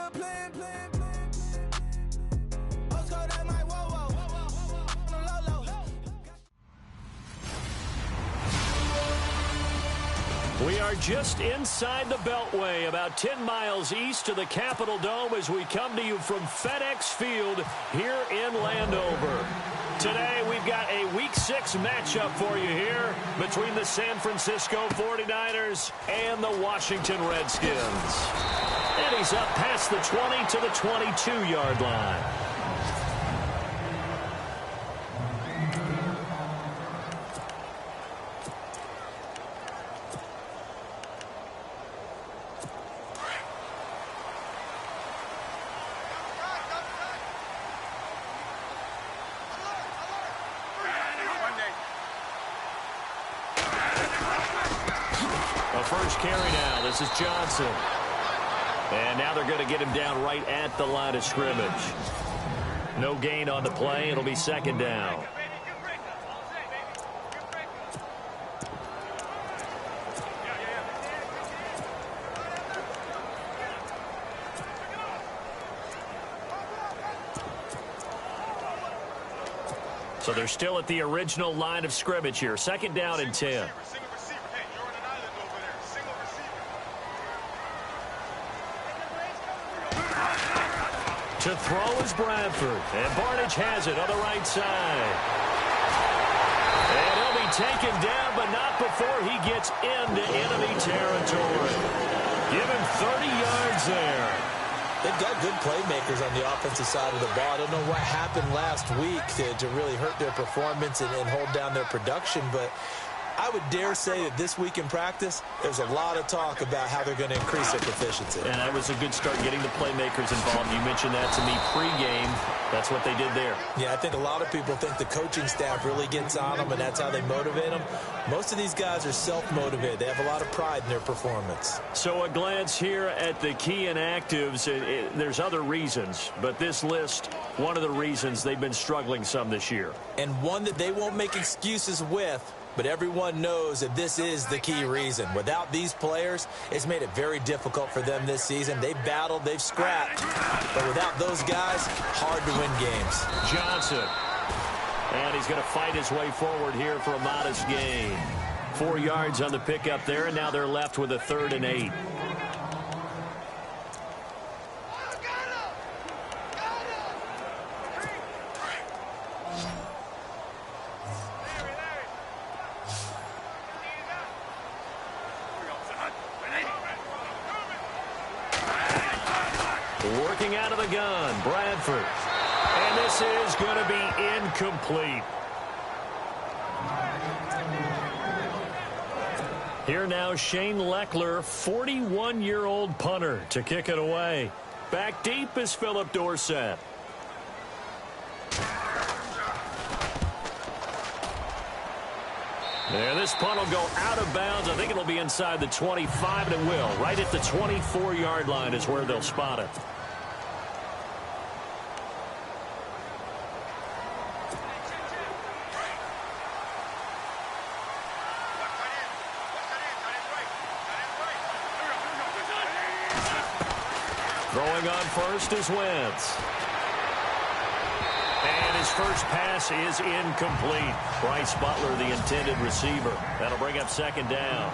We are just inside the Beltway, about 10 miles east of the Capitol Dome as we come to you from FedEx Field here in Landover. Today we've got a Week 6 matchup for you here between the San Francisco 49ers and the Washington Redskins. And he's up past the 20 to the 22-yard line. First carry now. This is Johnson. And now they're going to get him down right at the line of scrimmage. No gain on the play. It'll be second down. So they're still at the original line of scrimmage here. Second down and 10. To throw is Bradford. And Barnage has it on the right side. And he'll be taken down, but not before he gets into enemy territory. Give him 30 yards there. They've got good playmakers on the offensive side of the ball. I don't know what happened last week to really hurt their performance and hold down their production, but I would dare say that this week in practice, there's a lot of talk about how they're going to increase their proficiency. And that was a good start getting the playmakers involved. You mentioned that to me pregame. That's what they did there. Yeah, I think a lot of people think the coaching staff really gets on them, and that's how they motivate them. Most of these guys are self-motivated. They have a lot of pride in their performance. So a glance here at the key inactives. There's other reasons, but this list, one of the reasons they've been struggling some this year. And one that they won't make excuses with. But everyone knows that this is the key reason. Without these players, it's made it very difficult for them this season. They've battled, they've scrapped. But without those guys, hard to win games. Johnson. And he's going to fight his way forward here for a modest gain. 4 yards on the pickup there, and now they're left with a 3rd and 8. Working out of the gun, Bradford. And this is going to be incomplete. Here now, Shane Leckler, 41-year-old punter, to kick it away. Back deep is Philip Dorsett. And this punt will go out of bounds. I think it'll be inside the 25, and it will. Right at the 24-yard line is where they'll spot it. Throwing on first is Wentz. And his first pass is incomplete. Bryce Butler, the intended receiver. That'll bring up second down.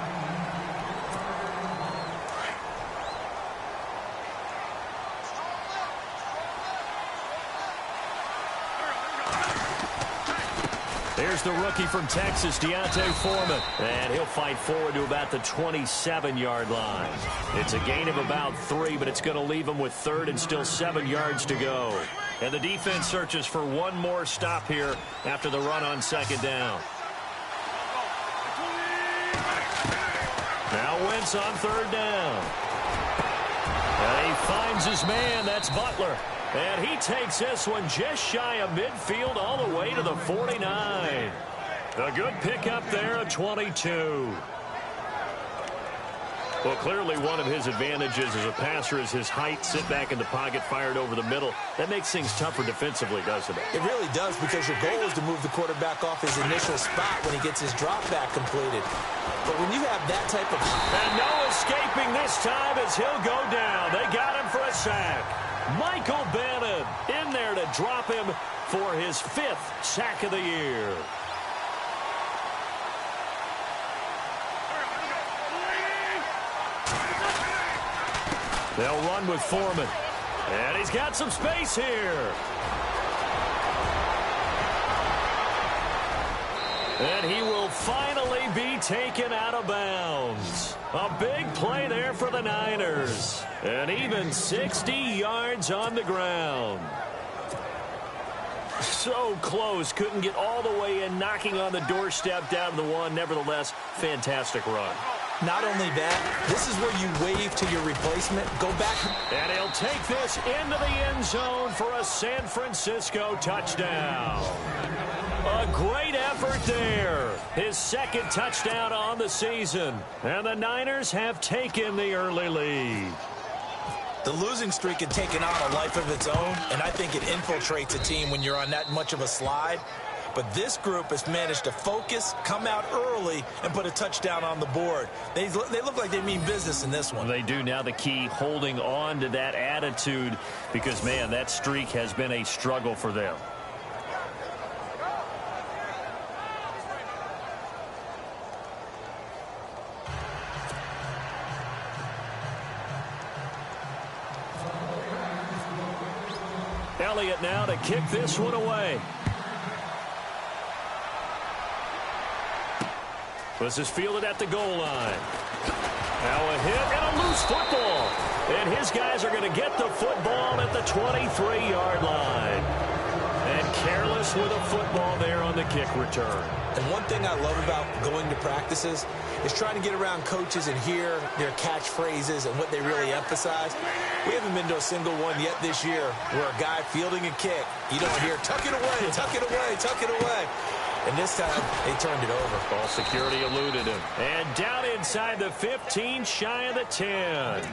There's the rookie from Texas, Deontay Foreman. And he'll fight forward to about the 27-yard line. It's a gain of about 3, but it's going to leave him with 3rd and still 7 yards to go. And the defense searches for one more stop here after the run on second down. Now Wentz on 3rd down. And he finds his man. That's Butler. And he takes this one just shy of midfield all the way to the 49. A good pickup there at 22. Well, clearly one of his advantages as a passer is his height. Sit back in the pocket, fired over the middle. That makes things tougher defensively, doesn't it? It really does, because your goal is to move the quarterback off his initial spot when he gets his drop back completed. But when you have that type of... And no escaping this time as he'll go down. They got him for a sack. Michael Bannon in there to drop him for his 5th sack of the year. They'll run with Foreman. And he's got some space here. And he will finally be taken out of bounds. A big play there for the Niners. And even 60 yards on the ground. So close. Couldn't get all the way in, knocking on the doorstep down to the one. Nevertheless, fantastic run. Not only that, this is where you wave to your replacement. Go back. And he'll take this into the end zone for a San Francisco touchdown. A great effort there. His 2nd touchdown on the season. And the Niners have taken the early lead. The losing streak had taken on a life of its own, and I think it infiltrates a team when you're on that much of a slide. But this group has managed to focus, come out early, and put a touchdown on the board. They look like they mean business in this one. They do. Now the key, holding on to that attitude, because, man, that streak has been a struggle for them. Elliott now to kick this one away. This is fielded at the goal line. Now a hit and a loose football. And his guys are going to get the football at the 23-yard line. And careless with a football there on the kick return. And one thing I love about going to practices is trying to get around coaches and hear their catchphrases and what they really emphasize. We haven't been to a single one yet this year where a guy fielding a kick, you don't hear, tuck it away, tuck it away, tuck it away. And this time, they turned it over. Ball security eluded him. And down inside the 15, shy of the 10.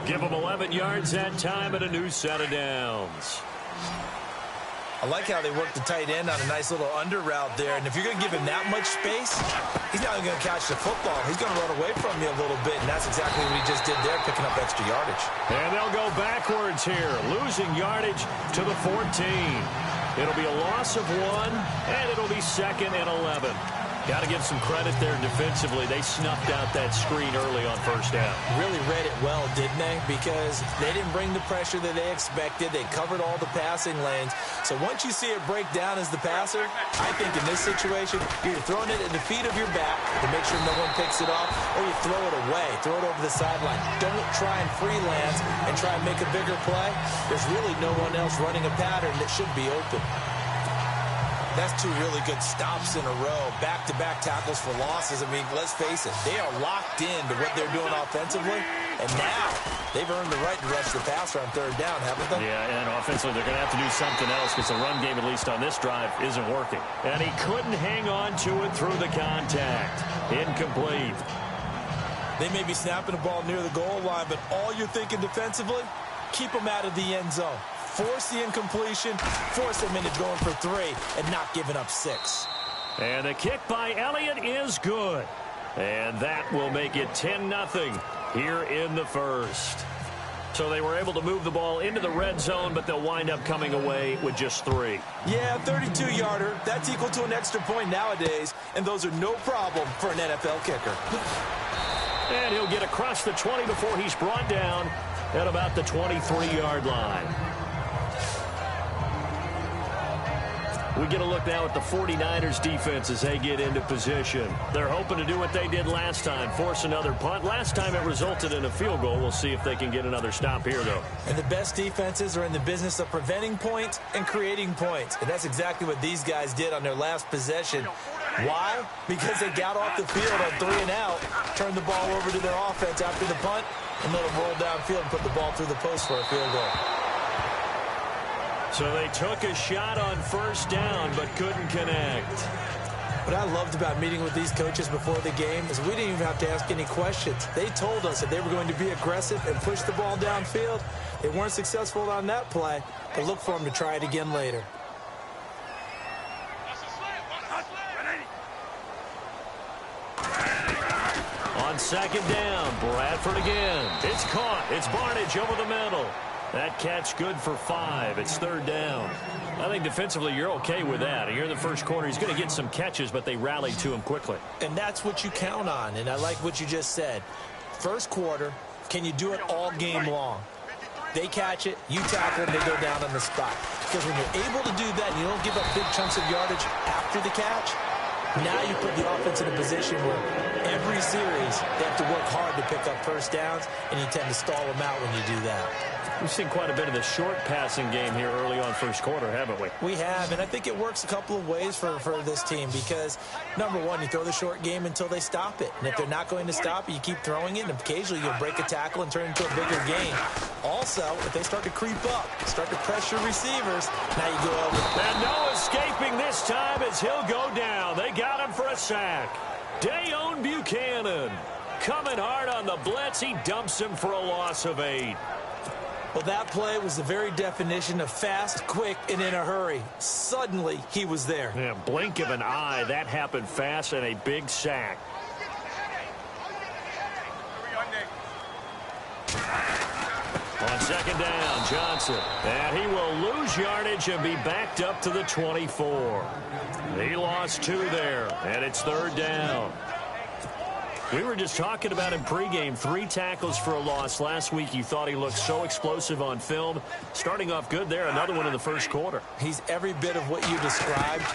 Give him 11 yards that time and a new set of downs. I like how they work the tight end on a nice little under route there. And if you're going to give him that much space, he's not going to catch the football. He's going to run away from you a little bit, and that's exactly what he just did there, picking up extra yardage. And they'll go backwards here, losing yardage to the 14. It'll be a loss of 1, and it'll be 2nd and 11. Got to give some credit there defensively. They snuffed out that screen early on first down. Really read it well, didn't they? Because they didn't bring the pressure that they expected. They covered all the passing lanes. So once you see it break down as the passer, I think in this situation, you're throwing it at the feet of your back to make sure no one picks it off, or you throw it away, throw it over the sideline. Don't try and freelance and try and make a bigger play. There's really no one else running a pattern that should be open. That's 2 really good stops in a row. Back-to-back tackles for losses. I mean, let's face it, they are locked into what they're doing offensively. And now they've earned the right to rush the passer on 3rd down, haven't they? Yeah, and offensively they're going to have to do something else because the run game, at least on this drive, isn't working. And he couldn't hang on to it through the contact. Incomplete. They may be snapping the ball near the goal line, but all you're thinking defensively, keep them out of the end zone. Force the incompletion, force them into going for 3, and not giving up 6. And the kick by Elliott is good. And that will make it 10-0 here in the first. So they were able to move the ball into the red zone, but they'll wind up coming away with just 3. Yeah, 32-yarder. That's equal to an extra point nowadays, and those are no problem for an NFL kicker. And he'll get across the 20 before he's brought down at about the 23-yard line. We get a look now at the 49ers defense as they get into position. They're hoping to do what they did last time, force another punt. Last time it resulted in a field goal. We'll see if they can get another stop here, though. And the best defenses are in the business of preventing points and creating points. And that's exactly what these guys did on their last possession. Why? Because they got off the field on 3 and out, turned the ball over to their offense after the punt, and let them roll downfield and put the ball through the post for a field goal. So they took a shot on first down, but couldn't connect. What I loved about meeting with these coaches before the game is we didn't even have to ask any questions. They told us that they were going to be aggressive and push the ball downfield. They weren't successful on that play, but look for them to try it again later. second down. Bradford again. It's caught. It's Barnidge over the middle. That catch good for 5. It's third down. I think defensively you're okay with that. Here in the first quarter, he's going to get some catches, but they rallied to him quickly. And that's what you count on, and I like what you just said. First quarter, can you do it all game long? They catch it, you tackle them, they go down on the spot. Because when you're able to do that, and you don't give up big chunks of yardage after the catch, now you put the offense in a position where every series they have to work hard to pick up first downs, and you tend to stall them out when you do that. We've seen quite a bit of the short passing game here early on first quarter, haven't we? We have, and I think it works a couple of ways for this team because, number one, you throw the short game until they stop it. And if they're not going to stop it, you keep throwing it, and occasionally you'll break a tackle and turn it into a bigger game. Also, if they start to creep up, start to pressure receivers, now you go over. And no escaping this time as he'll go down. They got him for a sack. Dayon Buchanan coming hard on the blitz. He dumps him for a loss of 8. Well, that play was the very definition of fast, quick, and in a hurry. Suddenly, he was there. Yeah, blink of an eye. That happened fast and a big sack. On second down, Johnson. And he will lose yardage and be backed up to the 24. He lost 2 there, and it's third down. We were just talking about him pregame, 3 tackles for a loss. Last week, you thought he looked so explosive on film. Starting off good there, another one in the first quarter. He's every bit of what you described,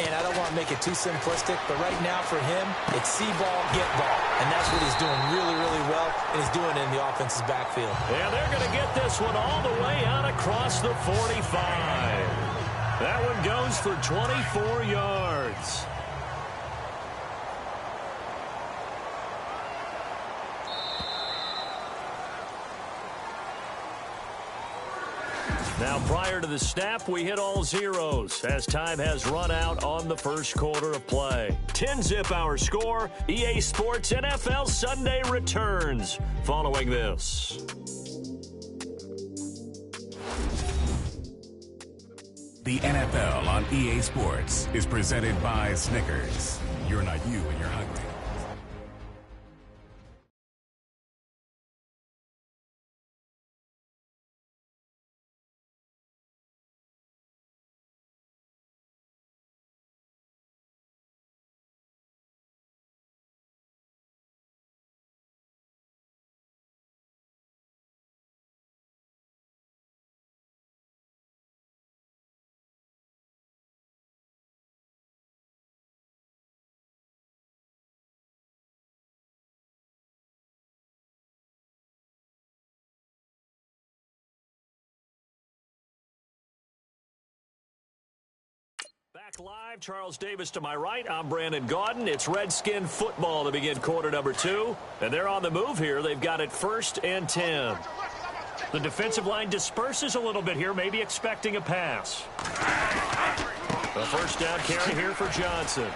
and I don't want to make it too simplistic, but right now for him, it's see ball, get ball. And that's what he's doing really, really well, and he's doing it in the offense's backfield. And they're going to get this one all the way out across the 45. That one goes for 24 yards. Now, prior to the snap, we hit all zeros as time has run out on the first quarter of play. 10-zip our score. EA Sports NFL Sunday returns following this. The NFL on EA Sports is presented by Snickers. You're not you when you're hungry. Back live, Charles Davis to my right. I'm Brandon Gaudin. It's Redskin football to begin quarter number 2. And they're on the move here. They've got it 1st and 10. The defensive line disperses a little bit here, maybe expecting a pass. The first down carry here for Johnson.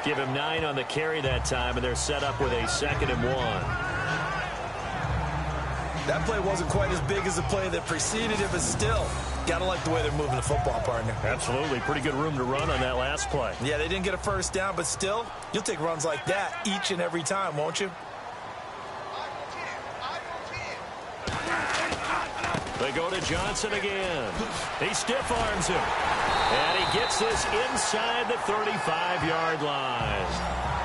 Give him 9 on the carry that time, and they're set up with a 2nd and 1. That play wasn't quite as big as the play that preceded it, but still, got to like the way they're moving the football, partner. Absolutely. Pretty good room to run on that last play. Yeah, they didn't get a first down, but still, you'll take runs like that each and every time, won't you? They go to Johnson again. He stiff arms him. And he gets this inside the 35-yard line.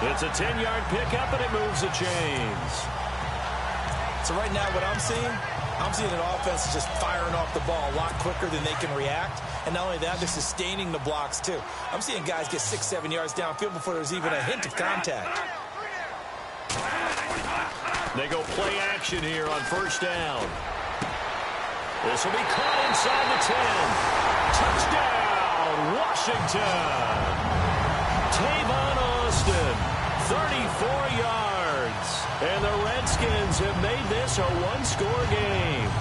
It's a 10-yard pickup, and it moves the chains. So right now what I'm seeing an offense just firing off the ball a lot quicker than they can react. And not only that, they're sustaining the blocks too. I'm seeing guys get 6-7 yards downfield before there's even a hint of contact. They go play action here on first down. This will be caught inside the 10. Touchdown, Washington. Tavon Austin, 34 yards. And the Redskins have made this a one-score game.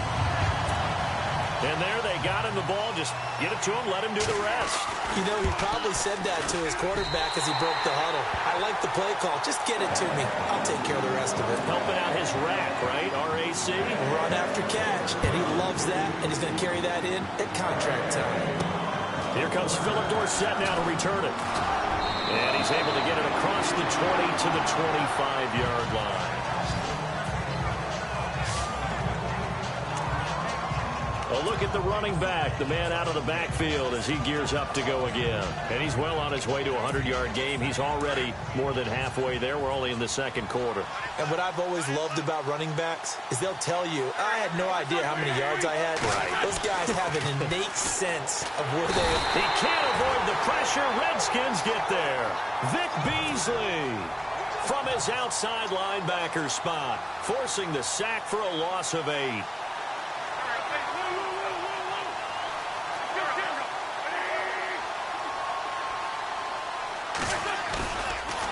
And there they got him the ball. Just get it to him, let him do the rest. You know, he probably said that to his quarterback as he broke the huddle. I like the play call. Just get it to me. I'll take care of the rest of it. Helping out his rack, right? RAC. Run after catch. And he loves that. And he's going to carry that in at contract time. Here comes Philip Dorsett now to return it. And he's able to get it across the 20 to the 25-yard line. A look at the running back, the man out of the backfield as he gears up to go again. And he's well on his way to a 100-yard game. He's already more than halfway there. We're only in the second quarter. And what I've always loved about running backs is they'll tell you, I had no idea how many yards I had. Right. Those guys have an innate sense of where they are. He can't avoid the pressure. Redskins get there. Vic Beasley from his outside linebacker spot, forcing the sack for a loss of 8.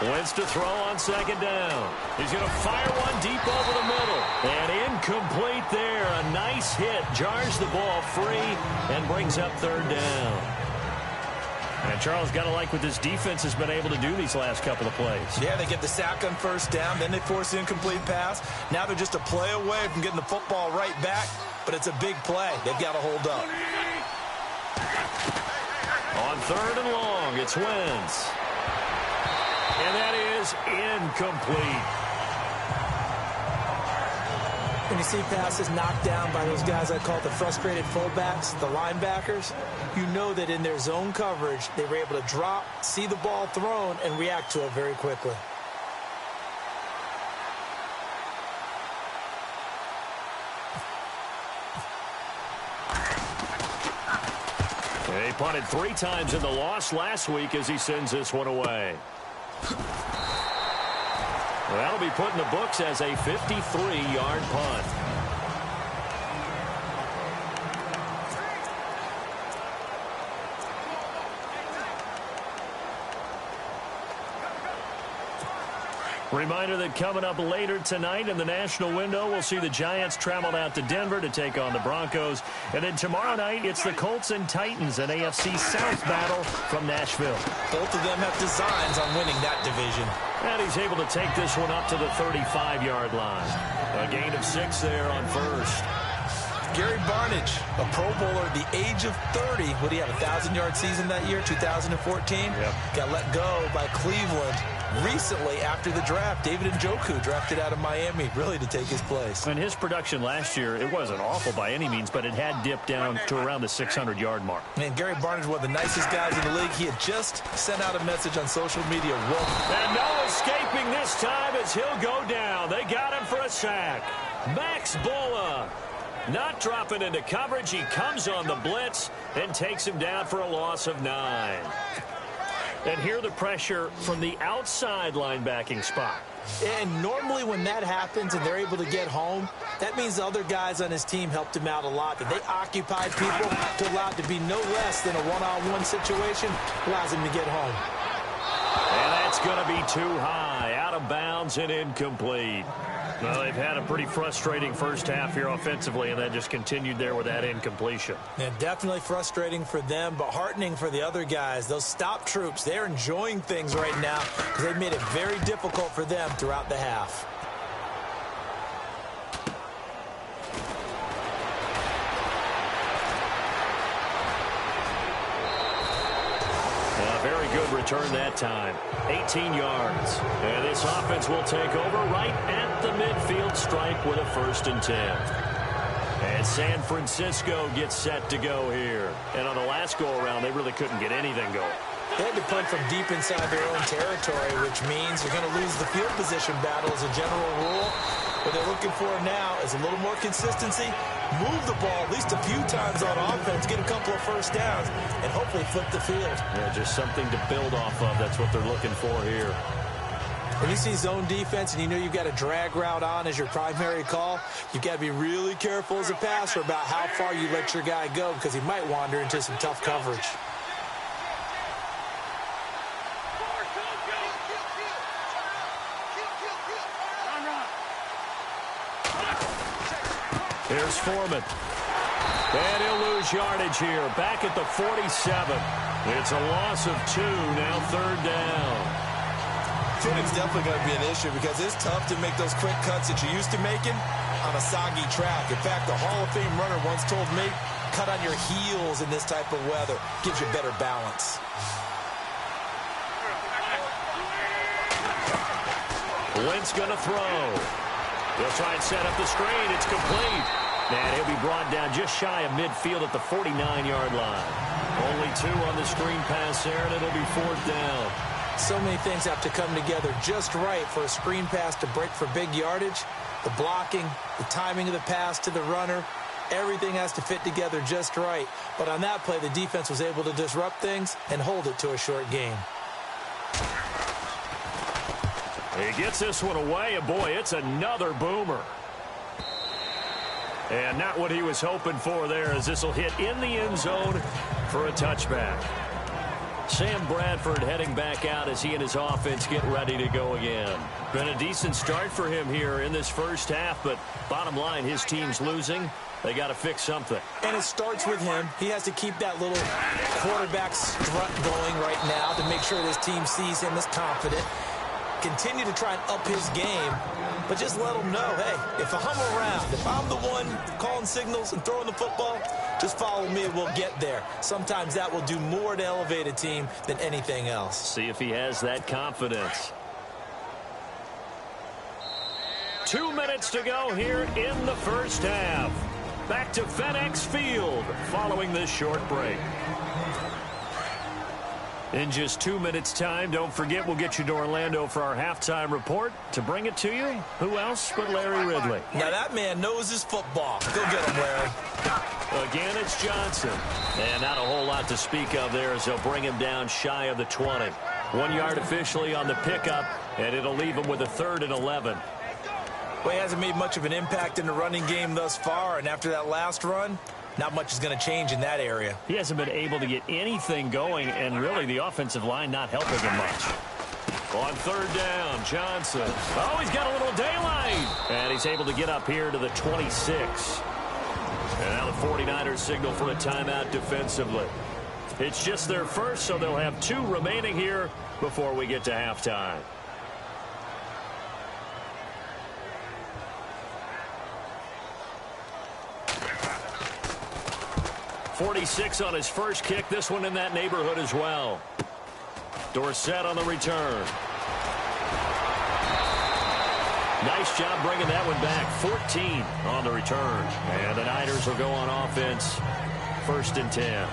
Wentz to throw on second down. He's going to fire one deep over the middle. And incomplete there. A nice hit. Jars the ball free and brings up third down. And Charles, got to like what this defense has been able to do these last couple of plays. Yeah, they get the sack on first down. Then they force the incomplete pass. Now they're just a play away from getting the football right back. But it's a big play. They've got to hold up. On third and long, it's Wentz. And that is incomplete. When you see passes knocked down by those guys I call the frustrated fullbacks, the linebackers, you know that in their zone coverage, they were able to drop, see the ball thrown, and react to it very quickly. He punted 3 times in the loss last week as he sends this one away. Well, that'll be put in the books as a 53-yard punt. Reminder that coming up later tonight in the national window, we'll see the Giants travel out to Denver to take on the Broncos. And then tomorrow night, it's the Colts and Titans, an AFC South battle from Nashville. Both of them have designs on winning that division. And he's able to take this one up to the 35-yard line. A gain of 6 there on first. Gary Barnidge, a Pro Bowler at the age of 30. Would he have a 1,000-yard season that year, 2014? Yep. Got let go by Cleveland recently after the draft. David Njoku drafted out of Miami, really to take his place. And his production last year, it wasn't awful by any means, but it had dipped down to around the 600-yard mark. Man, Gary Barnidge, one of the nicest guys in the league. He had just sent out a message on social media. And no escaping this time as he'll go down. They got him for a sack. Max Bulla not dropping into coverage. He comes on the blitz and takes him down for a loss of 9. And here the pressure from the outside linebacking spot. And normally when that happens and they're able to get home, that means the other guys on his team helped him out a lot. That they occupied people to allow it to be no less than a one-on-one situation, allows him to get home. And that's going to be too high, out of bounds and incomplete. Well, they've had a pretty frustrating first half here offensively, and that just continued there with that incompletion. Yeah, definitely frustrating for them, but heartening for the other guys. Those stop troops, they're enjoying things right now because they've made it very difficult for them throughout the half. Very good return that time. 18 yards. And this offense will take over right at the midfield stripe with a 1st and 10. And San Francisco gets set to go here. And on the last go-around, they really couldn't get anything going. They had to punt from deep inside their own territory, which means you're going to lose the field position battle as a general rule. What they're looking for now is a little more consistency, move the ball at least a few times on offense, get a couple of first downs, and hopefully flip the field. Yeah, just something to build off of. That's what they're looking for here. When you see zone defense and you know you've got a drag route on as your primary call, you've got to be really careful as a passer about how far you let your guy go because he might wander into some tough coverage. Here's Foreman. And he'll lose yardage here. Back at the 47. It's a loss of 2. Now 3rd down. Footing's definitely going to be an issue because it's tough to make those quick cuts that you're used to making on a soggy track. In fact, the Hall of Fame runner once told me, cut on your heels in this type of weather. Gives you better balance. Wentz going to throw. He'll try and set up the screen. It's complete. And he'll be brought down just shy of midfield at the 49-yard line. Only 2 on the screen pass there, and it'll be 4th down. So many things have to come together just right for a screen pass to break for big yardage. The blocking, the timing of the pass to the runner, everything has to fit together just right. But on that play, the defense was able to disrupt things and hold it to a short gain. He gets this one away, and boy, it's another boomer. And not what he was hoping for there, as this will hit in the end zone for a touchback. Sam Bradford heading back out as he and his offense get ready to go again. Been a decent start for him here in this first half, but bottom line, his team's losing. They got to fix something. And it starts with him. He has to keep that little quarterback strut going right now to make sure his team sees him as confident. Continue to try and up his game, but just let him know, hey, if I'm around, if I'm the one calling signals and throwing the football, just follow me and we'll get there. Sometimes that will do more to elevate a team than anything else. See if he has that confidence. 2 minutes to go here in the first half. Back to FedEx Field following this short break. In just 2 minutes' time, don't forget, we'll get you to Orlando for our halftime report. To bring it to you, who else but Larry Ridley? Now that man knows his football. Go get him, Larry. Again, it's Johnson. And not a whole lot to speak of there as they'll bring him down shy of the 20. 1 yard officially on the pickup, and it'll leave him with a 3rd and 11. Well, he hasn't made much of an impact in the running game thus far, and after that last run, not much is going to change in that area. He hasn't been able to get anything going, and really the offensive line not helping him much. On 3rd down, Johnson. Oh, he's got a little daylight. And he's able to get up here to the 26. And now the 49ers signal for a timeout defensively. It's just their first, so they'll have 2 remaining here before we get to halftime. 46 on his first kick. This one in that neighborhood as well. Dorsett on the return. Nice job bringing that one back. 14 on the return. And the Niners will go on offense. 1st and 10.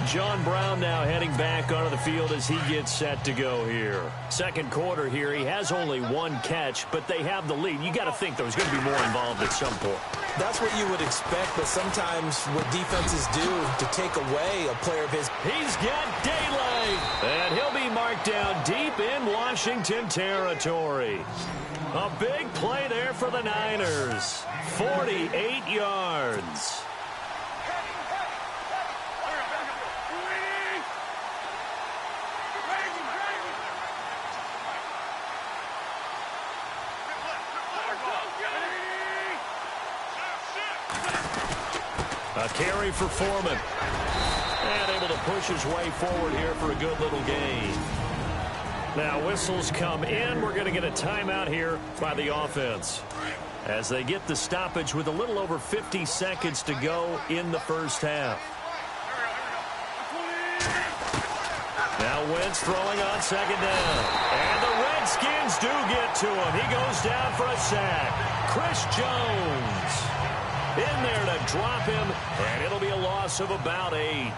John Brown now heading back onto the field as he gets set to go here. Second quarter here. He has only 1 catch, but they have the lead. You got to think there's going to be more involved at some point. That's what you would expect, but sometimes what defenses do to take away a player of his. He's got daylight, and he'll be marked down deep in Washington territory. A big play there for the Niners. 48 yards. A carry for Foreman. And able to push his way forward here for a good little gain. Now whistles come in. We're going to get a timeout here by the offense as they get the stoppage with a little over 50 seconds to go in the first half. Now Wentz throwing on 2nd down. And the Redskins do get to him. He goes down for a sack. Chris Jones in there to drop him, and it'll be a loss of about 8.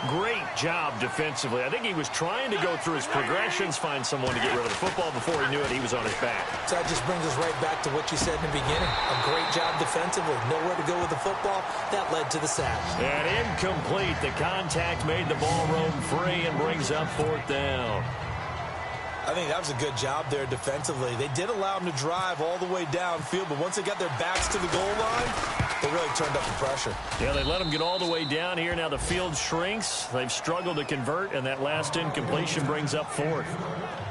Great job defensively. I think he was trying to go through his progressions, find someone to get rid of the football. Before he knew it, he was on his back. So that just brings us right back to what you said in the beginning. A great job defensively. Nowhere to go with the football. That led to the sack. And incomplete. The contact made the ball roam free and brings up 4th down. I think that was a good job there defensively. They did allow them to drive all the way downfield, but once they got their backs to the goal line, they really turned up the pressure. Yeah, they let them get all the way down here. Now the field shrinks. They've struggled to convert, and that last incompletion brings up 4th.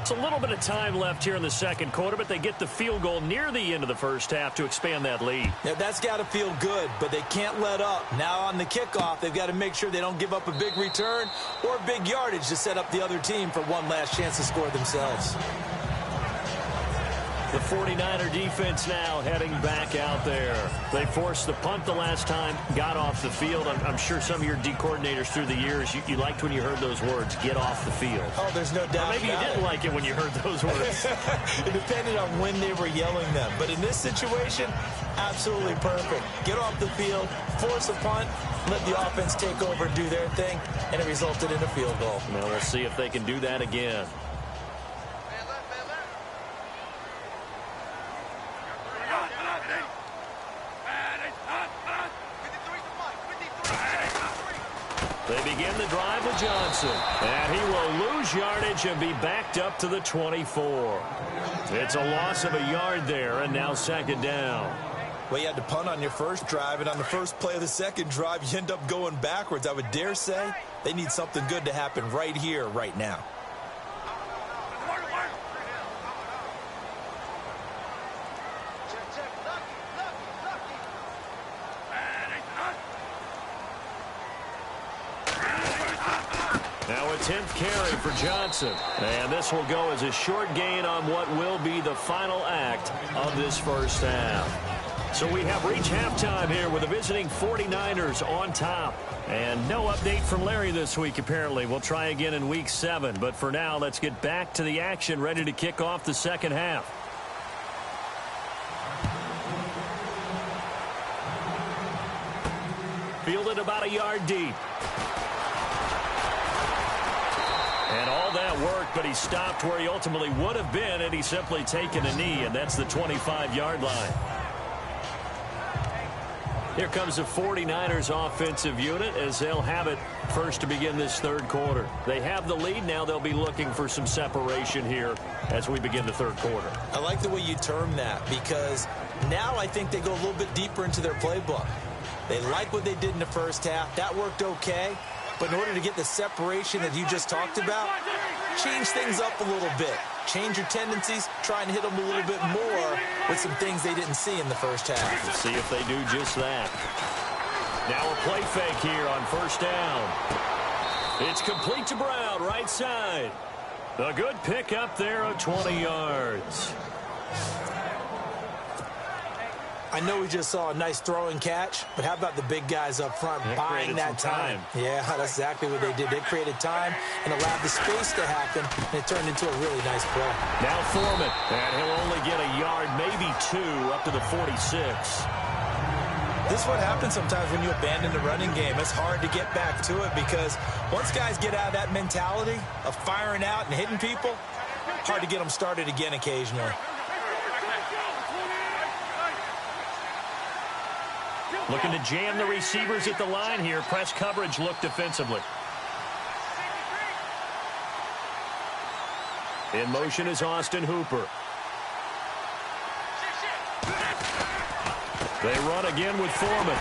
It's a little bit of time left here in the second quarter, but they get the field goal near the end of the first half to expand that lead. Yeah, that's got to feel good, but they can't let up. Now on the kickoff, they've got to make sure they don't give up a big return or big yardage to set up the other team for one last chance to score themselves. The 49er defense now heading back out there. They forced the punt the last time, got off the field. I'm sure some of your D coordinators through the years, you liked when you heard those words, get off the field. Oh, there's no doubt. Or maybe you didn't like it when you heard those words. It depended on when they were yelling them. But in this situation, absolutely perfect. Get off the field, force a punt, let the offense take over and do their thing, and it resulted in a field goal. Well, we'll see if they can do that again. They begin the drive with Johnson. And he will lose yardage and be backed up to the 24. It's a loss of a yard there, and now second down. Well, you had to punt on your first drive, and on the first play of the second drive, you end up going backwards. I would dare say they need something good to happen right here, right now. Now a 10th carry for Johnson. And this will go as a short gain on what will be the final act of this first half. So we have reached halftime here with the visiting 49ers on top. And no update from Larry this week, apparently. We'll try again in week 7. But for now, let's get back to the action, ready to kick off the second half. Fielded about a yard deep. And all that worked, but he stopped where he ultimately would have been had he simply taken a knee, and that's the 25-yard line. Here comes the 49ers offensive unit as they'll have it first to begin this third quarter. They have the lead. Now they'll be looking for some separation here as we begin the third quarter. I like the way you term that, because now I think they go a little bit deeper into their playbook. They like what they did in the first half. That worked okay. But in order to get the separation that you just talked about, change things up a little bit. Change your tendencies, try and hit them a little bit more with some things they didn't see in the first half. Let's see if they do just that. Now a play fake here on first down. It's complete to Brown, right side. A good pick up there of 20 yards. I know we just saw a nice throwing catch, but how about the big guys up front buying that time? Yeah, that's exactly what they did. They created time and allowed the space to happen, and it turned into a really nice play. Now Foreman, and he'll only get a yard, maybe 2, up to the 46. This is what happens sometimes when you abandon the running game. It's hard to get back to it because once guys get out of that mentality of firing out and hitting people, hard to get them started again occasionally. Looking to jam the receivers at the line here. Press coverage look defensively. In motion is Austin Hooper. They run again with Foreman.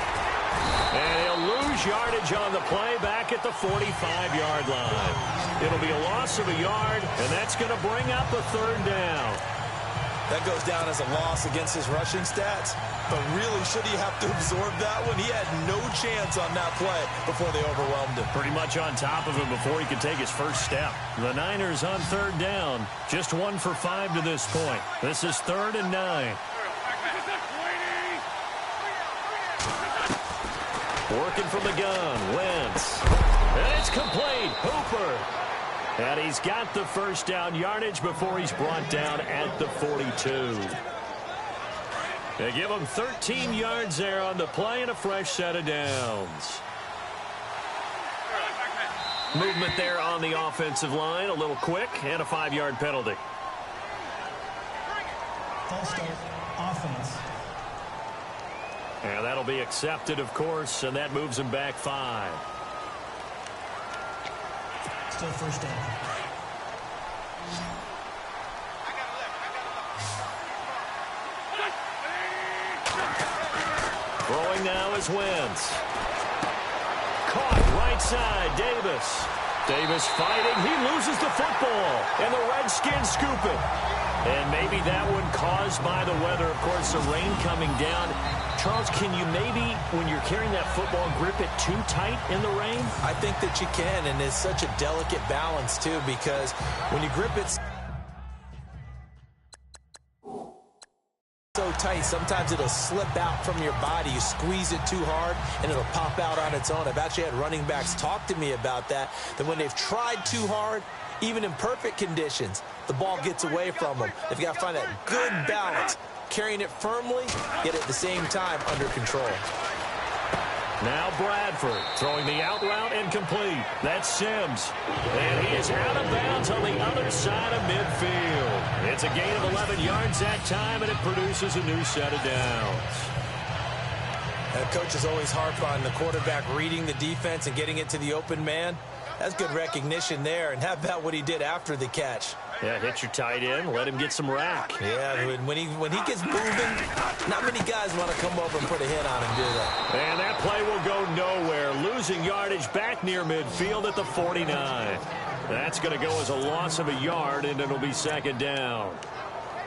And he'll lose yardage on the play back at the 45-yard line. It'll be a loss of a yard, and that's going to bring up a third down. That goes down as a loss against his rushing stats. But really, should he have to absorb that one? He had no chance on that play before they overwhelmed him. Pretty much on top of him before he could take his first step. The Niners on third down. Just 1 for 5 to this point. This is 3rd and 9. Working from the gun, Wentz. And it's complete. Hooper. And he's got the first down yardage before he's brought down at the 42. They give him 13 yards there on the play and a fresh set of downs. Movement there on the offensive line, a little quick, and a 5-yard penalty. False start, offense. And that'll be accepted, of course, and that moves him back 5. Still first down. Throwing now is Wentz. Caught right side, Davis. Davis fighting. He loses the football, and the Redskins scoop it. And maybe that one caused by the weather. Of course, the rain coming down. Charles, can you maybe, when you're carrying that football, grip it too tight in the rain? I think that you can, and it's such a delicate balance, too, because when you grip it... tight, sometimes it'll slip out from your body. You squeeze it too hard, and it'll pop out on its own. I've actually had running backs talk to me about that when they've tried too hard, even in perfect conditions, the ball gets away from them. They've got to find that good balance, carrying it firmly, yet at the same time under control. Now Bradford throwing the out route incomplete. That's Sims. And he is out of bounds on the other side of midfield. It's a gain of 11 yards that time, and it produces a new set of downs. Coaches always harp on the quarterback reading the defense and getting it to the open man. That's good recognition there. And how about what he did after the catch? Yeah, hit your tight end, let him get some rack. Yeah, when he gets moving, not many guys want to come over and put a hit on him, do they? And that play will go nowhere. Losing yardage back near midfield at the 49. That's going to go as a loss of a yard, and it'll be second down.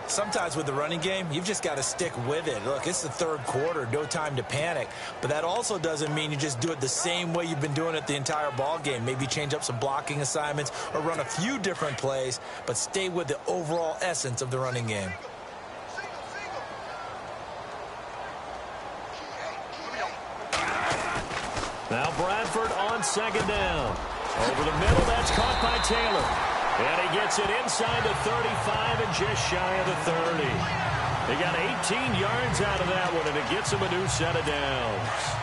Sometimes with the running game, you've just got to stick with it. Look, it's the third quarter, no time to panic. But that also doesn't mean you just do it the same way you've been doing it the entire ball game. Maybe change up some blocking assignments or run a few different plays, but stay with the overall essence of the running game. Now Bradford on second down. Over the middle, that's caught by Taylor. And he gets it inside the 35 and just shy of the 30. They got 18 yards out of that one, and it gets him a new set of downs.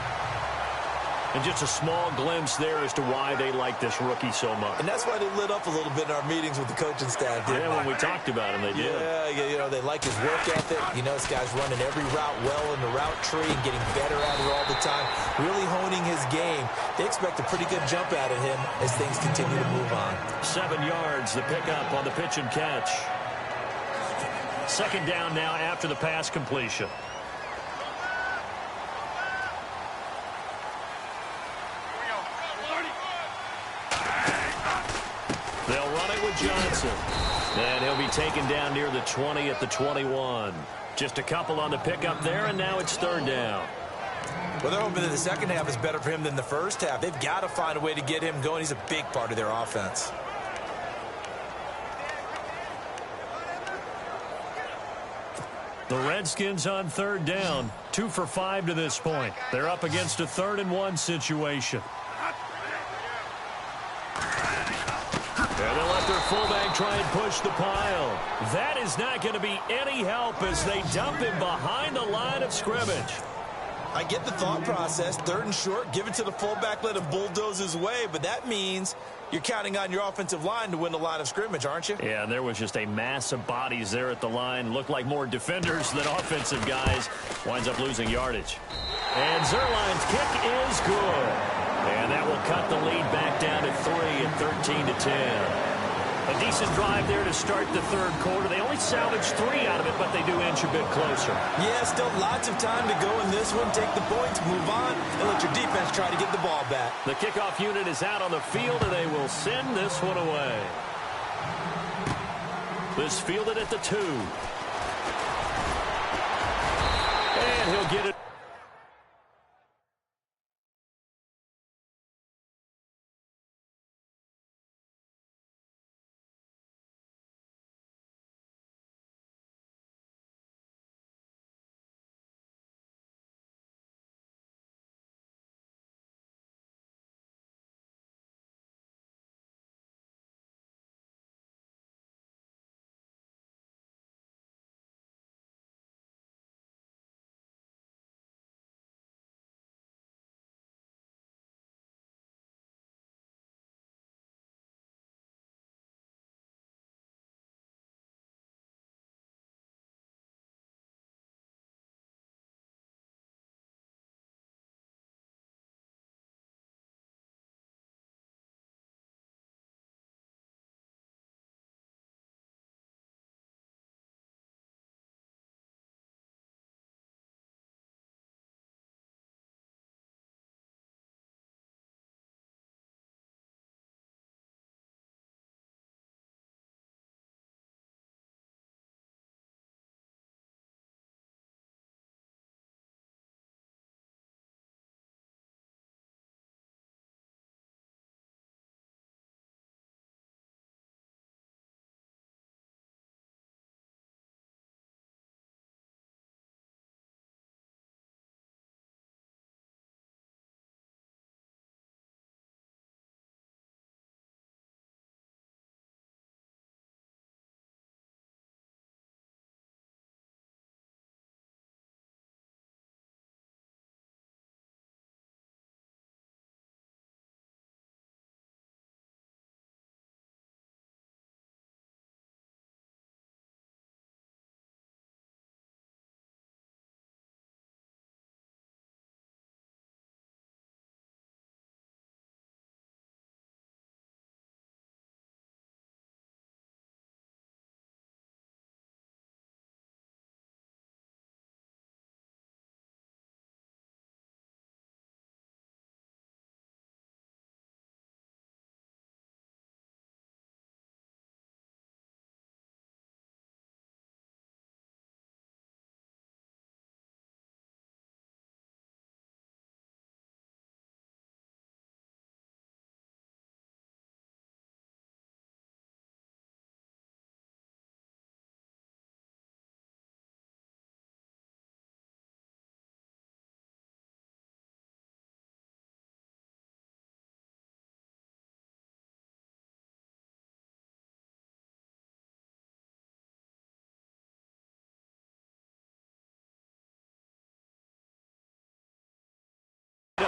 And just a small glimpse there as to why they like this rookie so much. And that's why they lit up a little bit in our meetings with the coaching staff. Yeah, when we talked about him, they did. Yeah, you know, they like his work ethic. You know, this guy's running every route well in the route tree and getting better at it all the time, really honing his game. They expect a pretty good jump out of him as things continue to move on. 7 yards, the pickup on the pitch and catch. Second down now after the pass completion. They'll run it with Johnson. And he'll be taken down near the 20 at the 21. Just a couple on the pickup there, and now it's third down. Well, they're hoping that the second half is better for him than the first half. They've got to find a way to get him going. He's a big part of their offense. The Redskins on third down, 2 for 5 to this point. They're up against a 3rd and 1 situation. And they'll let their fullback try and push the pile. That is not going to be any help as they dump him behind the line of scrimmage. I get the thought process. 3rd and short, give it to the fullback, let him bulldoze his way. But that means you're counting on your offensive line to win the line of scrimmage, aren't you? Yeah, and there was just a mass of bodies there at the line. Looked like more defenders than offensive guys. Winds up losing yardage. And Zerline's kick is good. And that will cut the lead back down to 3 at 13-10. A decent drive there to start the third quarter. They only salvaged 3 out of it, but they do inch a bit closer. Yeah, still lots of time to go in this one. Take the points, move on, and let your defense try to get the ball back. The kickoff unit is out on the field, and they will send this one away. This fielded at the 2. And he'll get it.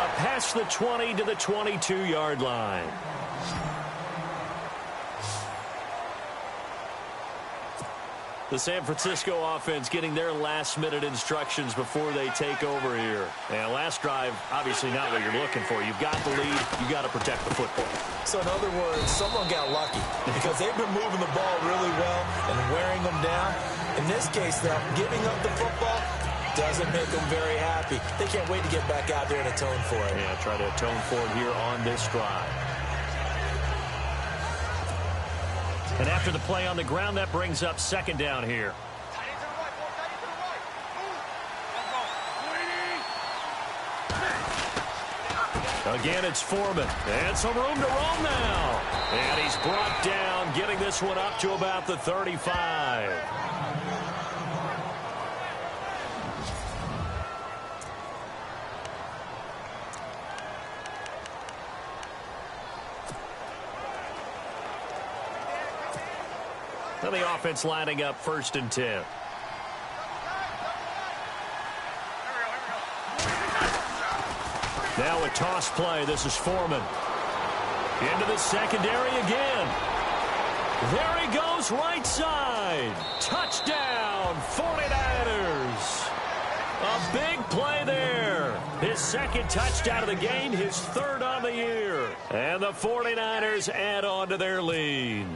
up past the 20 to the 22-yard line. The San Francisco offense getting their last-minute instructions before they take over here. And last drive, obviously not what you're looking for. You've got the lead. You've got to protect the football. So in other words, someone got lucky because they've been moving the ball really well and wearing them down. In this case, though, giving up the football doesn't make them very happy. They can't wait to get back out there and atone for it. Yeah, try to atone for it here on this drive. And after the play on the ground, that brings up second down here. Again, it's Foreman. And some room to roam now. And he's brought down, getting this one up to about the 35. And the offense lining up 1st and 10. Now a toss play. This is Foreman. Into the secondary again. There he goes, right side. Touchdown, 49ers. A big play there. His second touchdown of the game, his 3rd on the year. And the 49ers add on to their lead.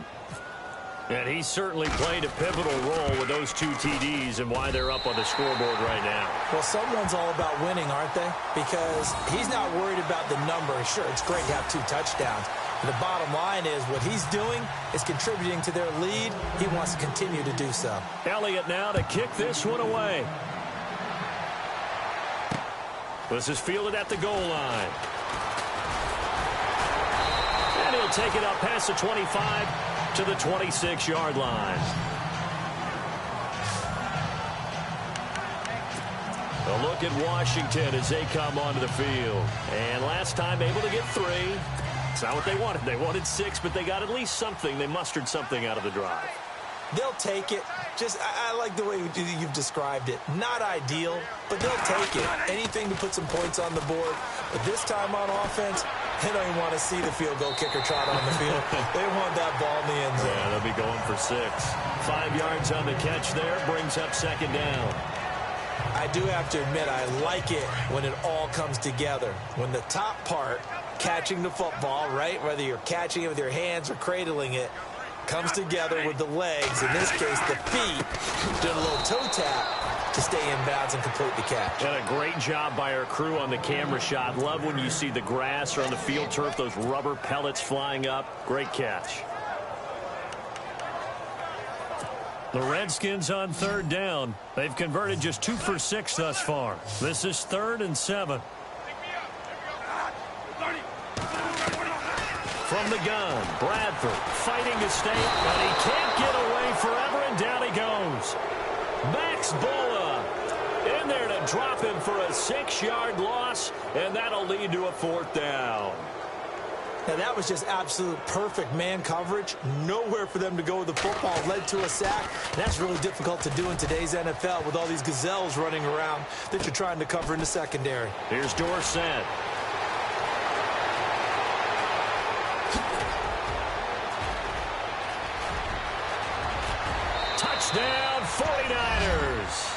And he certainly played a pivotal role with those 2 TDs and why they're up on the scoreboard right now. Well, someone's all about winning, aren't they? Because he's not worried about the number. Sure, it's great to have 2 touchdowns. But the bottom line is what he's doing is contributing to their lead. He wants to continue to do so. Elliott now to kick this one away. This is fielded at the goal line. And he'll take it up past the 25 to the 26-yard line. A look at Washington as they come onto the field. And last time able to get 3. It's not what they wanted. They wanted 6, but they got at least something. They mustered something out of the drive. They'll take it. Just, I like the way you've described it. Not ideal, but they'll take it. Anything to put some points on the board. But this time on offense, they don't even want to see the field goal kicker trot on the field. They want that ball in the end zone. Yeah, they'll be going for 6. 5 yards on the catch there. Brings up second down. I do have to admit, I like it when it all comes together. When the top part, catching the football, right, whether you're catching it with your hands or cradling it, comes together with the legs, in this case the feet, doing a little toe tap to stay in bounds and complete the catch. And a great job by our crew on the camera shot. Love when you see the grass or on the field turf, those rubber pellets flying up. Great catch. The Redskins on 3rd down. They've converted just 2 for 6 thus far. This is 3rd and 7. From the gun, Bradford fighting to stay, but he can't get away forever, and down he goes. Max Bulla in there to drop him for a 6-yard loss, and that'll lead to a 4th down. Now, that was just absolute perfect man coverage. Nowhere for them to go with the football. Led to a sack. That's really difficult to do in today's NFL with all these gazelles running around that you're trying to cover in the secondary. Here's Dorsett. Touchdown, 49ers.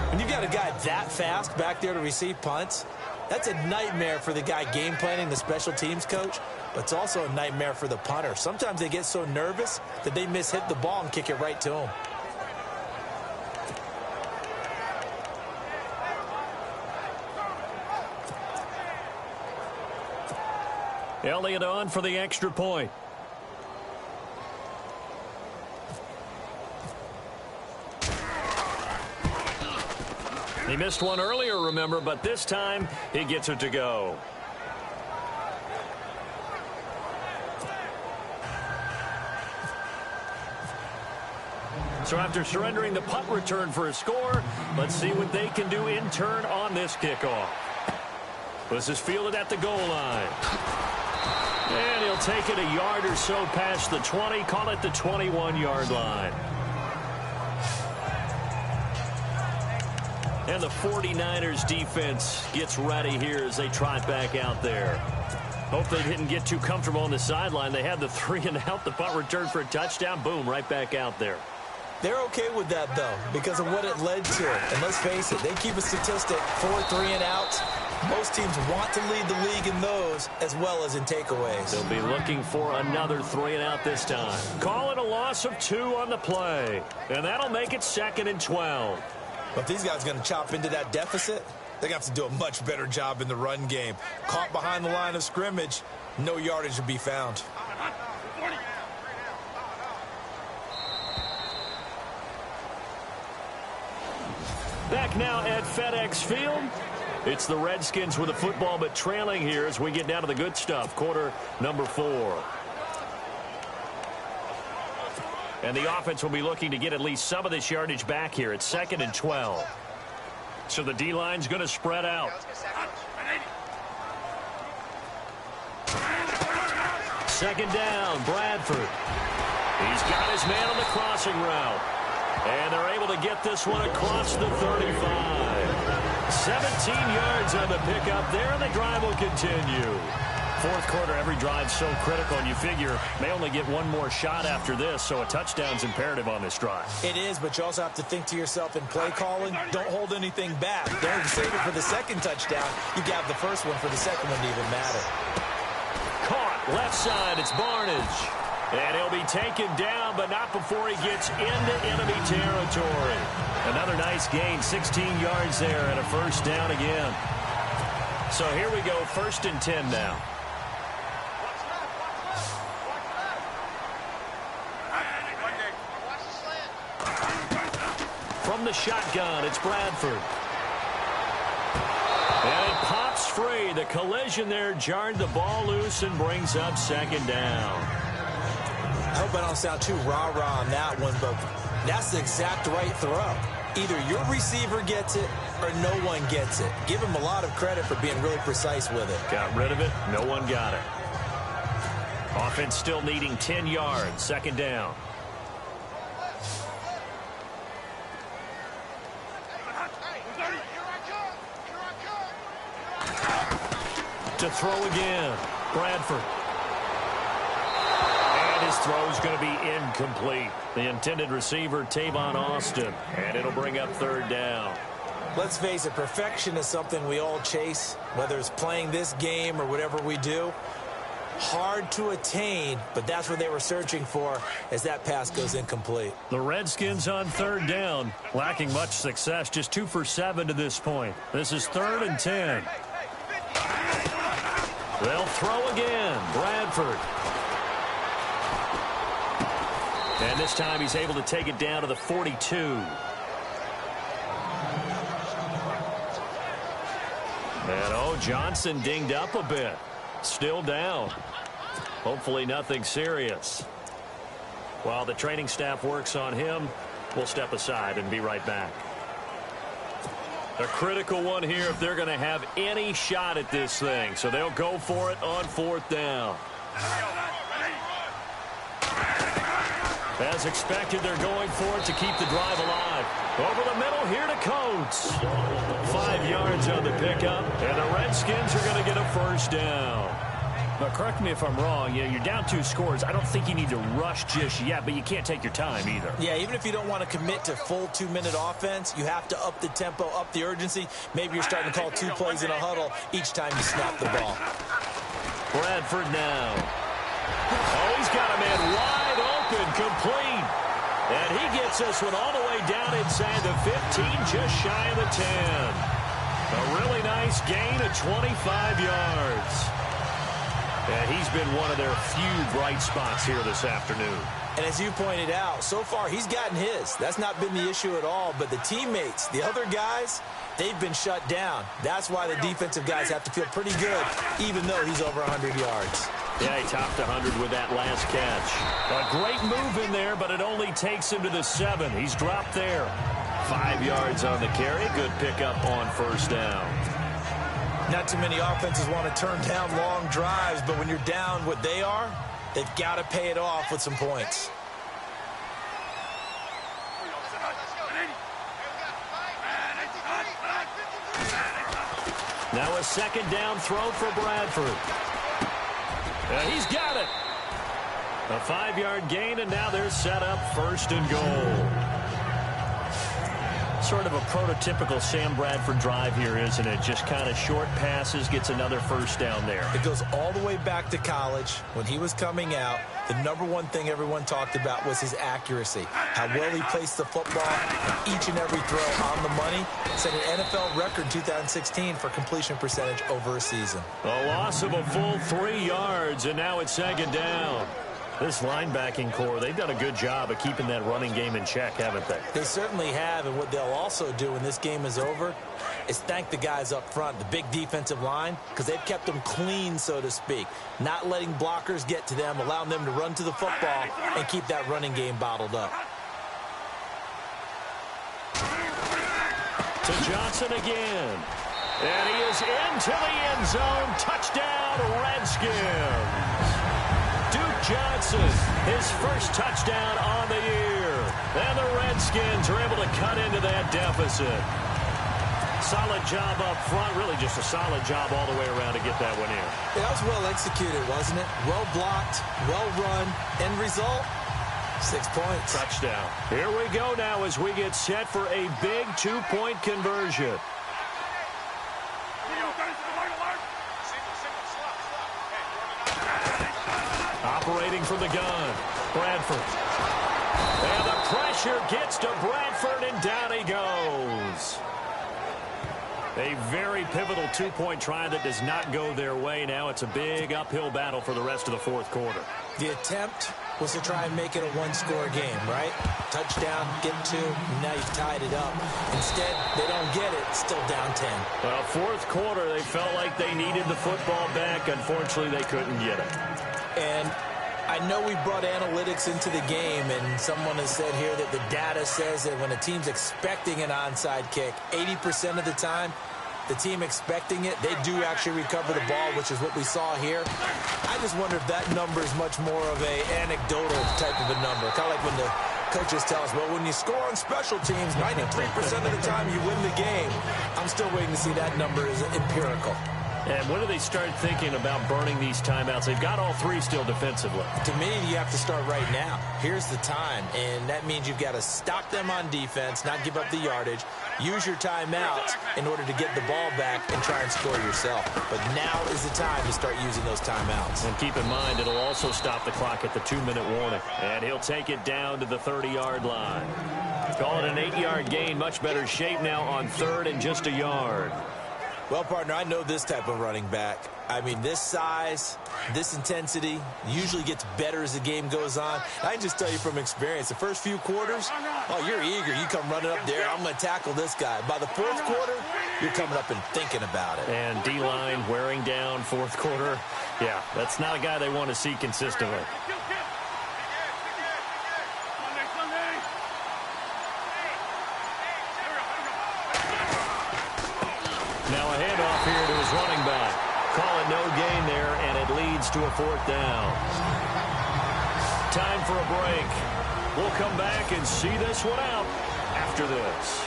When you've got a guy that fast back there to receive punts, that's a nightmare for the guy game planning, the special teams coach, but it's also a nightmare for the punter. Sometimes they get so nervous that they hit the ball and kick it right to him. Elliott on for the extra point. He missed one earlier, remember, but this time he gets it to go. So after surrendering the punt return for a score, let's see what they can do in turn on this kickoff. This is fielded at the goal line. And he'll take it a yard or so past the 20, call it the 21-yard line. And the 49ers defense gets ready here as they trot back out there. Hope they didn't get too comfortable on the sideline. They had the 3-and-out, the punt return for a touchdown. Boom, right back out there. They're okay with that, though, because of what it led to. And let's face it, they keep a statistic, 4 3-and-outs. Most teams want to lead the league in those as well as in takeaways. They'll be looking for another 3-and-out this time. Call it a loss of 2 on the play. And that'll make it 2nd and 12. But these guys are going to chop into that deficit. They're going to have to do a much better job in the run game. Caught behind the line of scrimmage, no yardage to be found. Back now at FedEx Field. It's the Redskins with the football, but trailing here as we get down to the good stuff. Quarter number 4. And the offense will be looking to get at least some of this yardage back here. It's 2nd and 12. So the D-line's going to spread out. Second down, Bradford. He's got his man on the crossing route. And they're able to get this one across the 35. 17 yards on the pickup there, and the drive will continue. Fourth quarter, every drive's so critical, and you figure may only get one more shot after this, so a touchdown's imperative on this drive. It is, but you also have to think to yourself in play calling, don't hold anything back. Don't save it for the second touchdown. You got the first one for the second one to even matter. Caught, left side, it's Barnage. And he'll be taken down, but not before he gets into enemy territory. Another nice gain, 16 yards there, and a first down again. So here we go, 1st and 10 now. From the shotgun, it's Bradford. And it pops free. The collision there jarred the ball loose and brings up 2nd down. I hope I don't sound too rah-rah on that one, but that's the exact right throw. Either your receiver gets it or no one gets it. Give him a lot of credit for being really precise with it. Got rid of it. No one got it. Offense still needing 10 yards. 2nd down. To throw again. Bradford. His throw is going to be incomplete. The intended receiver, Tavon Austin, and it'll bring up 3rd down. Let's face it, perfection is something we all chase, whether it's playing this game or whatever we do. Hard to attain, but that's what they were searching for as that pass goes incomplete. The Redskins on 3rd down, lacking much success, just 2 for 7 to this point. This is 3rd and 10. They'll throw again. Bradford. And this time he's able to take it down to the 42. And Johnson dinged up a bit. Still down. Hopefully nothing serious. While the training staff works on him, we'll step aside and be right back. A critical one here if they're going to have any shot at this thing. So they'll go for it on 4th down. As expected, they're going for it to keep the drive alive. Over the middle here to Coates. 5 yards on the pickup, and the Redskins are going to get a first down. Now, correct me if I'm wrong. Yeah, you're down 2 scores. I don't think you need to rush just yet, but you can't take your time either. Yeah, even if you don't want to commit to full 2-minute offense, you have to up the tempo, up the urgency. Maybe you're starting to call 2 plays in a huddle each time you snap the ball. Bradford now. Oh, he's got a man wide open, complete. And he gets this one all the way down inside the 15, just shy of the 10. A really nice gain of 25 yards. And he's been one of their few bright spots here this afternoon. And as you pointed out, so far he's gotten his. That's not been the issue at all. But the teammates, the other guys, they've been shut down. That's why the defensive guys have to feel pretty good, even though he's over 100 yards. Yeah, he topped 100 with that last catch. A great move in there, but it only takes him to the 7. He's dropped there. 5 yards on the carry. Good pickup on first down. Not too many offenses want to turn down long drives, but when you're down what they are, they've got to pay it off with some points. Now a second down throw for Bradford. He's got it. A 5-yard gain, and now they're set up 1st and goal. Sort of a prototypical Sam Bradford drive here, isn't it? Just kind of short passes, gets another first down there. It goes all the way back to college. When he was coming out, the number one thing everyone talked about was his accuracy. How well he placed the football, each and every throw on the money. Set an NFL record 2016 for completion percentage over a season. A loss of a full 3 yards, and now it's 2nd down. This linebacking core, they've done a good job of keeping that running game in check, haven't they? They certainly have, and what they'll also do when this game is over is thank the guys up front, the big defensive line, because they've kept them clean, so to speak. Not letting blockers get to them, allowing them to run to the football and keep that running game bottled up. To Johnson again. And he is into the end zone. Touchdown, Redskins. Duke Johnson, his first touchdown on the year. And the Redskins are able to cut into that deficit. Solid job up front, really just a solid job all the way around to get that one in. That was well executed, wasn't it? Well blocked, well run. End result, 6 points. Touchdown. Here we go now as we get set for a big 2-point conversion. Operating from the gun, Bradford. And the pressure gets to Bradford, and down he goes. A very pivotal 2-point try that does not go their way. Now it's a big uphill battle for the rest of the 4th quarter. The attempt was to try and make it a 1-score game, right? Touchdown, get 2, now you've tied it up. Instead, they don't get it, still down 10. Well, 4th quarter, they felt like they needed the football back. Unfortunately, they couldn't get it. And I know we brought analytics into the game, and someone has said here that the data says that when a team's expecting an onside kick, 80% of the time, the team expecting it, they do actually recover the ball, which is what we saw here. I just wonder if that number is much more of a anecdotal type of a number. Kind of like when the coaches tell us, well, when you score on special teams, 93% of the time you win the game. I'm still waiting to see that number is empirical. And when do they start thinking about burning these timeouts? They've got all 3 still defensively. To me, you have to start right now. Here's the time, and that means you've got to stop them on defense, not give up the yardage, use your timeouts in order to get the ball back and try and score yourself. But now is the time to start using those timeouts. And keep in mind, it'll also stop the clock at the 2-minute warning. And he'll take it down to the 30-yard line. Call it an 8-yard gain. Much better shape now on 3rd and just a yard. Well, partner, I know this type of running back. I mean, this size, this intensity usually gets better as the game goes on. I can just tell you from experience, the first few quarters, oh, you're eager. You come running up there, I'm going to tackle this guy. By the 4th quarter, you're coming up and thinking about it. And D-line wearing down 4th quarter. Yeah, that's not a guy they want to see consistently. Now a handoff here to his running back. Call it no gain there, and it leads to a 4th down. Time for a break. We'll come back and see this one out after this.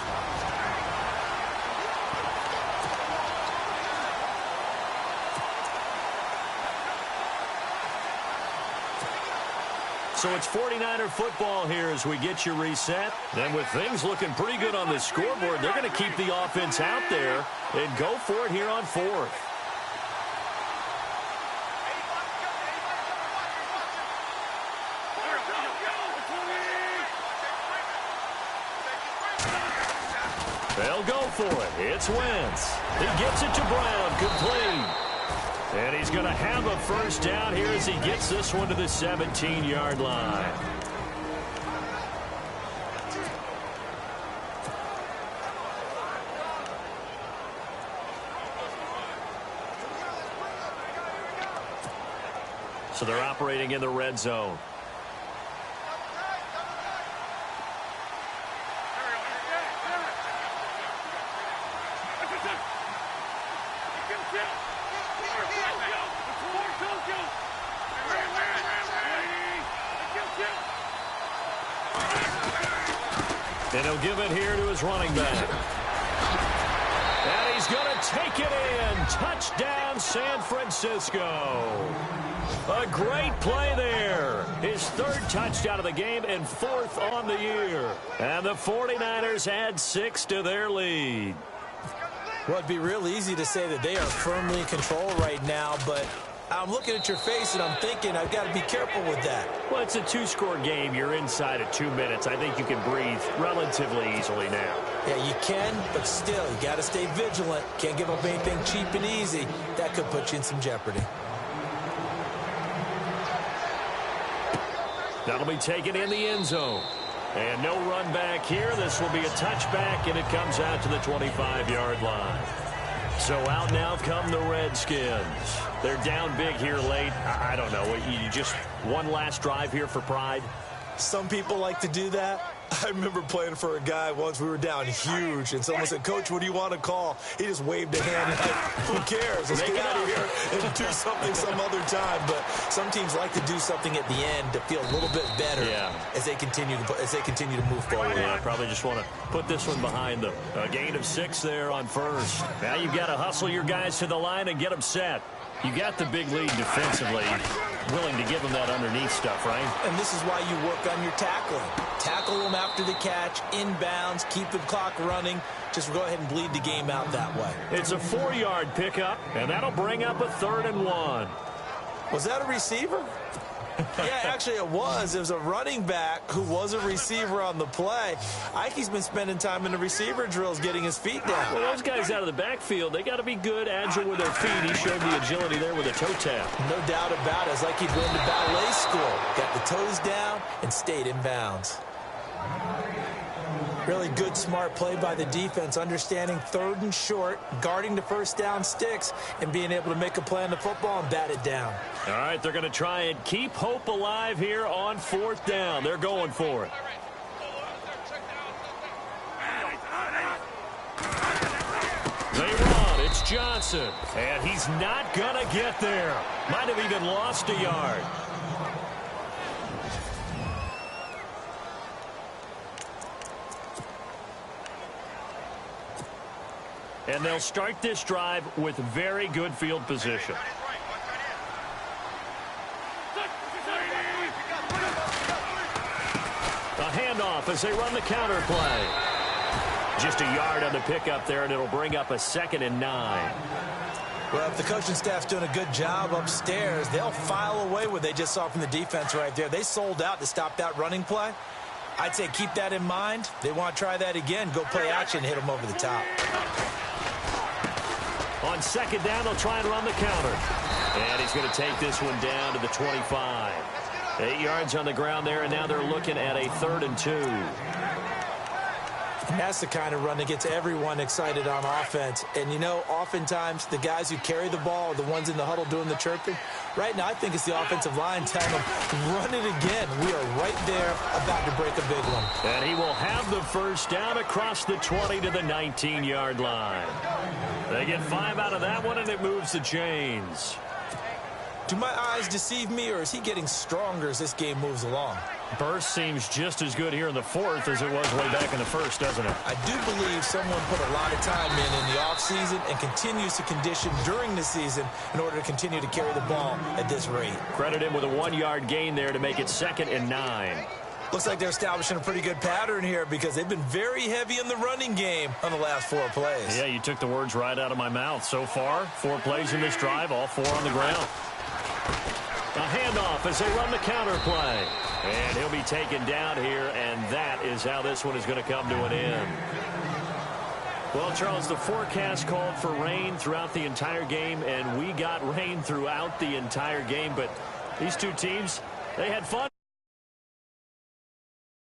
So it's 49er football here as we get you reset. And with things looking pretty good on the scoreboard, they're going to keep the offense out there and go for it here on 4th. They'll go for it. It's Wentz. He gets it to Brown. Complete. And he's going to have a first down here as he gets this one to the 17-yard line. So they're operating in the red zone. And he'll give it here to his running back. And he's going to take it in. touchdown, San Francisco. A great play there. His third touchdown of the game and fourth on the year. And the 49ers add 6 to their lead. Well, it'd be real easy to say that they are firmly in control right now, but I'm looking at your face and I'm thinking I've got to be careful with that. Well, it's a 2-score game. You're inside of 2 minutes. I think you can breathe relatively easily now. Yeah, you can, but still, you got to stay vigilant. Can't give up anything cheap and easy. That could put you in some jeopardy. That'll be taken in the end zone. And no run back here. This will be a touchback, and it comes out to the 25-yard line. So out now come the Redskins. They're down big here late. I don't know. You just one last drive here for pride? Some people like to do that. I remember playing for a guy once. We were down huge, and someone said, "Coach, what do you want to call?" He just waved a hand like, "Who cares? Let's get out of here and do something some other time." But some teams like to do something at the end to feel a little bit better as they continue to move forward. Yeah, probably just want to put this one behind them. A gain of 6 there on first. Now you've got to hustle your guys to the line and get them set. You got the big lead defensively, willing to give them that underneath stuff, right? And this is why you work on your tackling. Tackle them after the catch, inbounds, keep the clock running. Just go ahead and bleed the game out that way. It's a 4-yard pickup, and that'll bring up a 3rd and 1. Was that a receiver? Yeah, actually it was. It was a running back who was a receiver on the play. Ike's been spending time in the receiver drills getting his feet down. Well, those guys out of the backfield, they got to be good, agile with their feet. He showed the agility there with a toe tap. No doubt about it. It's like he'd been to ballet school. Got the toes down and stayed in bounds. Really good, smart play by the defense, understanding 3rd and short, guarding the first down sticks, and being able to make a play on the football and bat it down. All right, they're going to try and keep hope alive here on 4th down. They're going for it. They run. It's Johnson, and he's not going to get there. Might have even lost a yard. And they'll start this drive with very good field position. A handoff as they run the counter play. Just a yard on the pickup there, and it'll bring up a 2nd and 9. Well, if the coaching staff's doing a good job upstairs, they'll file away what they just saw from the defense right there. They sold out to stop that running play. I'd say keep that in mind. They want to try that again. Go play action, hit them over the top. On 2nd down, they'll try and run the counter. And he's going to take this one down to the 25. 8 yards on the ground there, and now they're looking at a 3rd and 2. And that's the kind of run that gets everyone excited on offense. And, you know, oftentimes the guys who carry the ball are the ones in the huddle doing the chirping. Right now, I think it's the offensive line telling them, run it again. We are right there about to break a big one. And he will have the first down across the 20 to the 19-yard line. They get 5 out of that one, and it moves the chains. Do my eyes deceive me, or is he getting stronger as this game moves along? Burst seems just as good here in the 4th as it was way back in the 1st, doesn't it? I do believe someone put a lot of time in the offseason and continues to condition during the season in order to continue to carry the ball at this rate. Credit him with a 1-yard gain there to make it 2nd and 9. Looks like they're establishing a pretty good pattern here because they've been very heavy in the running game on the last 4 plays. Yeah, you took the words right out of my mouth. So far, 4 plays in this drive, all 4 on the ground. A handoff as they run the counter play. And he'll be taken down here, and that is how this one is going to come to an end. Well, Charles, the forecast called for rain throughout the entire game, and we got rain throughout the entire game. But these two teams, they had fun.